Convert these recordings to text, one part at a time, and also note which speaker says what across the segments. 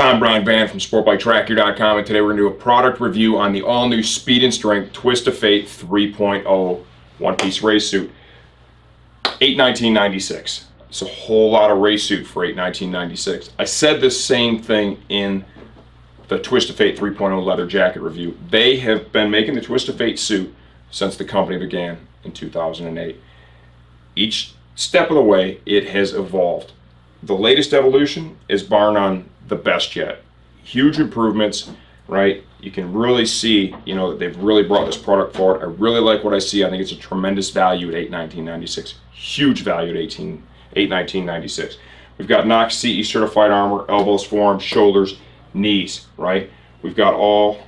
Speaker 1: Hi, I'm Brian Van from SportBikeTracker.com, and today we're going to do a product review on the all-new Speed and Strength Twist of Fate 3.0 one-piece race suit. $819.96. It's a whole lot of race suit for $819.96. I said this same thing in the Twist of Fate 3.0 leather jacket review. They have been making the Twist of Fate suit since the company began in 2008. Each step of the way, it has evolved. The latest evolution is bar none the best yet. Huge improvements, right? You can really see, that they've really brought this product forward. I really like what I see. I think it's a tremendous value at $819.96. Huge value at $819.96. We've got Knox CE certified armor, elbows, forearms, shoulders, knees, right? We've got all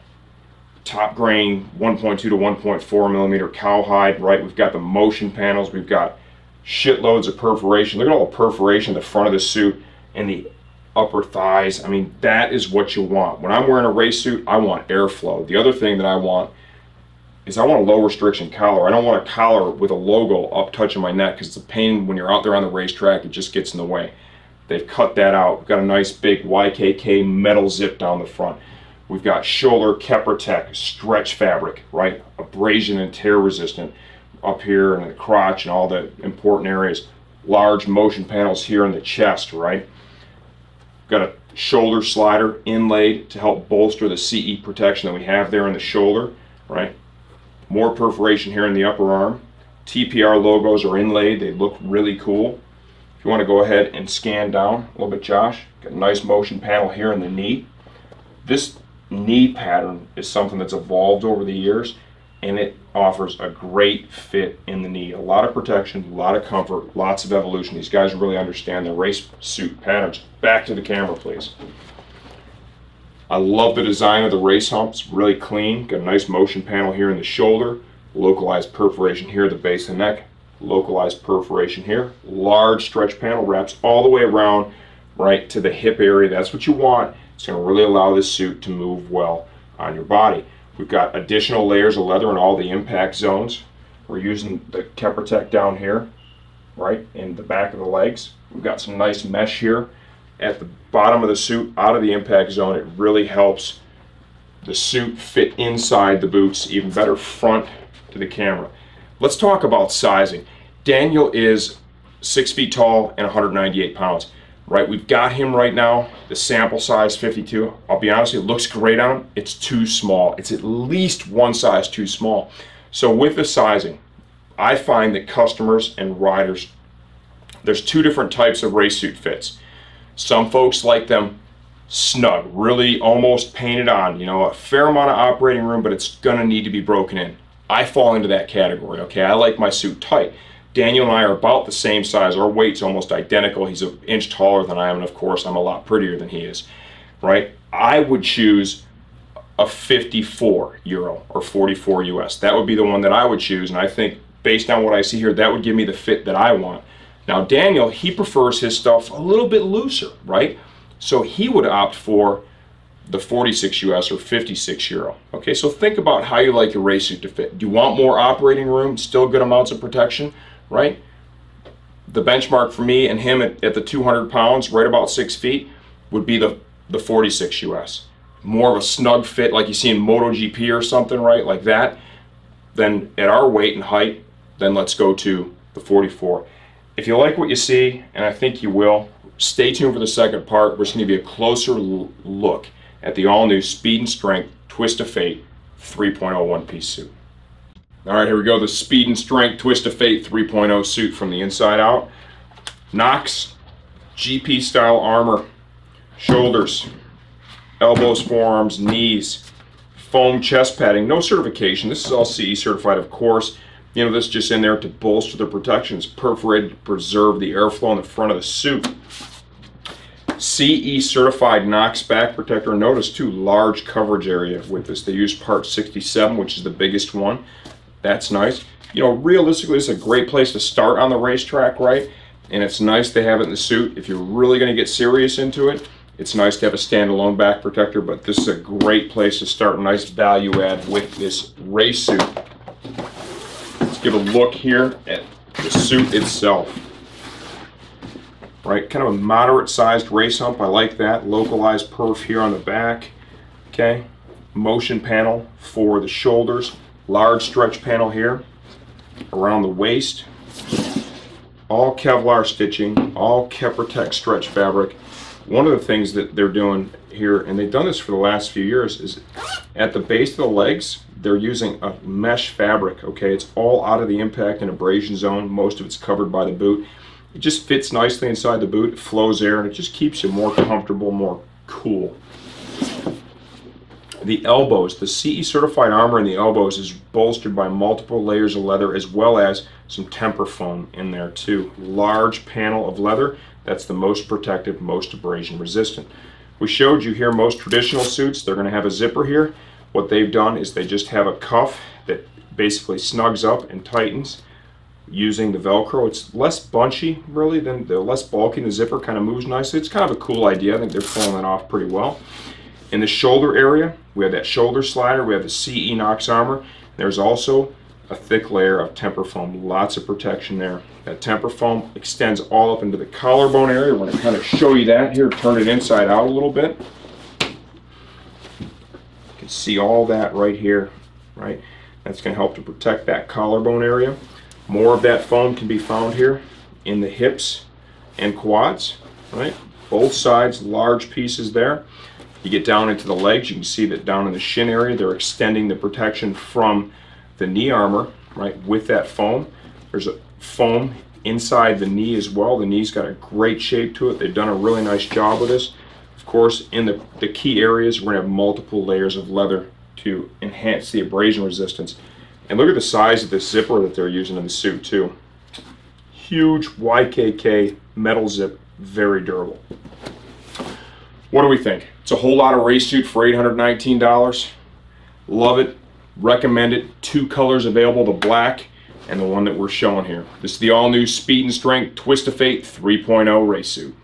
Speaker 1: top grain 1.2 to 1.4 millimeter cowhide, right? We've got the motion panels. We've got shitloads of perforation. Look at all the perforation in the front of the suit and the upper thighs. I mean, that is what you want. When I'm wearing a race suit, I want airflow. The other thing that I want is I want a low restriction collar. I don't want a collar with a logo up touching my neck because it's a pain when you're out there on the racetrack. It just gets in the way. They've cut that out. We've got a nice big YKK metal zip down the front. We've got shoulder Keprotec stretch fabric, right? Abrasion and tear resistant up here in the crotch and all the important areas. Large motion panels here in the chest, right? Got a shoulder slider inlaid to help bolster the CE protection that we have there in the shoulder, right? More perforation here in the upper arm. TPR logos are inlaid. They look really cool. If you want to go ahead and scan down a little bit, Josh, got a nice motion panel here in the knee. This knee pattern is something that's evolved over the years, and it offers a great fit in the knee. A lot of protection, a lot of comfort, lots of evolution. These guys really understand their race suit patterns. Back to the camera, please. I love the design of the race humps, really clean. Got a nice motion panel here in the shoulder, localized perforation here at the base of the neck, localized perforation here. Large stretch panel wraps all the way around, right to the hip area. That's what you want. It's going to really allow this suit to move well on your body. We've got additional layers of leather in all the impact zones. We're using the Keprotec down here, right, in the back of the legs. We've got some nice mesh here at the bottom of the suit, out of the impact zone. It really helps the suit fit inside the boots even better. Front to the camera. Let's talk about sizing. Daniel is 6 feet tall and 198 pounds. Right, we've got him right now, the sample size 52. I'll be honest, it looks great on him. It's too small. It's at least one size too small. So with the sizing, I find that customers and riders, there's two different types of race suit fits. Some folks like them snug, really almost painted on, a fair amount of operating room, but it's gonna need to be broken in. I fall into that category, okay? I like my suit tight. Daniel and I are about the same size. Our weight's almost identical. He's an inch taller than I am, and of course, I'm a lot prettier than he is, right? I would choose a 54 euro or 44 US. That would be the one that I would choose, and I think based on what I see here, that would give me the fit that I want. Now, Daniel, he prefers his stuff a little bit looser, right? So he would opt for the 46 US or 56 euro. Okay, so think about how you like your race suit to fit. Do you want more operating room, still good amounts of protection? Right? The benchmark for me and him at the 200 pounds, right about 6 feet, would be the 46 US. More of a snug fit like you see in MotoGP or something, right? Like that. Then at our weight and height, then let's go to the 44. If you like what you see, and I think you will, stay tuned for the second part. We're just going to give you a closer look at the all-new Speed and Strength Twist of Fate 3.0 one-piece suit. All right, here we go. The Speed and Strength Twist of Fate 3.0 suit from the inside out. Knox GP style armor, shoulders, elbows, forearms, knees, foam chest padding, no certification. This is all CE certified, of course. This is just in there to bolster the protection. It's perforated to preserve the airflow in the front of the suit. CE certified Knox back protector. Notice too, large coverage area with this. They use part 67, which is the biggest one. That's nice. Realistically, it's a great place to start on the racetrack, right? And it's nice to have it in the suit. If you're really going to get serious into it, it's nice to have a standalone back protector, but this is a great place to start. Nice value add with this race suit. Let's give a look here at the suit itself. right? Kind of a moderate sized race hump. I like that. Localized perf here on the back. Okay. Motion panel for the shoulders. Large stretch panel here around the waist. All Kevlar stitching, all Keprotec stretch fabric. One of the things that they're doing here, and they've done this for the last few years, is at the base of the legs, they're using a mesh fabric, okay? It's all out of the impact and abrasion zone. Most of it's covered by the boot. It just fits nicely inside the boot. It flows air, and it just keeps you more comfortable, more cool. The elbows, the CE certified armor in the elbows is bolstered by multiple layers of leather, as well as some temper foam in there too. Large panel of leather. That's the most protective, most abrasion resistant. We showed you here most traditional suits, they're going to have a zipper here. What they've done is they just have a cuff that basically snugs up and tightens using the Velcro. It's less bunchy really, than the less bulky. The zipper kind of moves nicely. It's kind of a cool idea. I think they're pulling that off pretty well. In the shoulder area, we have that shoulder slider. We have the CE Knox armor. There's also a thick layer of temper foam. Lots of protection there. That temper foam extends all up into the collarbone area. We're going to kind of show you that here. Turn it inside out a little bit. You can see all that right here, right? That's going to help to protect that collarbone area. More of that foam can be found here in the hips and quads, right? Both sides, large pieces there. You get down into the legs, you can see that down in the shin area, they're extending the protection from the knee armor, right, with that foam. There's a foam inside the knee as well. The knee's got a great shape to it. They've done a really nice job with this. Of course, in the key areas, we're going to have multiple layers of leather to enhance the abrasion resistance. And look at the size of this zipper that they're using in the suit too. Huge YKK metal zip, very durable. What do we think? It's a whole lot of race suit for $819. Love it. Recommend it. 2 colors available, the black and the one that we're showing here. This is the all-new Speed and Strength Twist of Fate 3.0 race suit.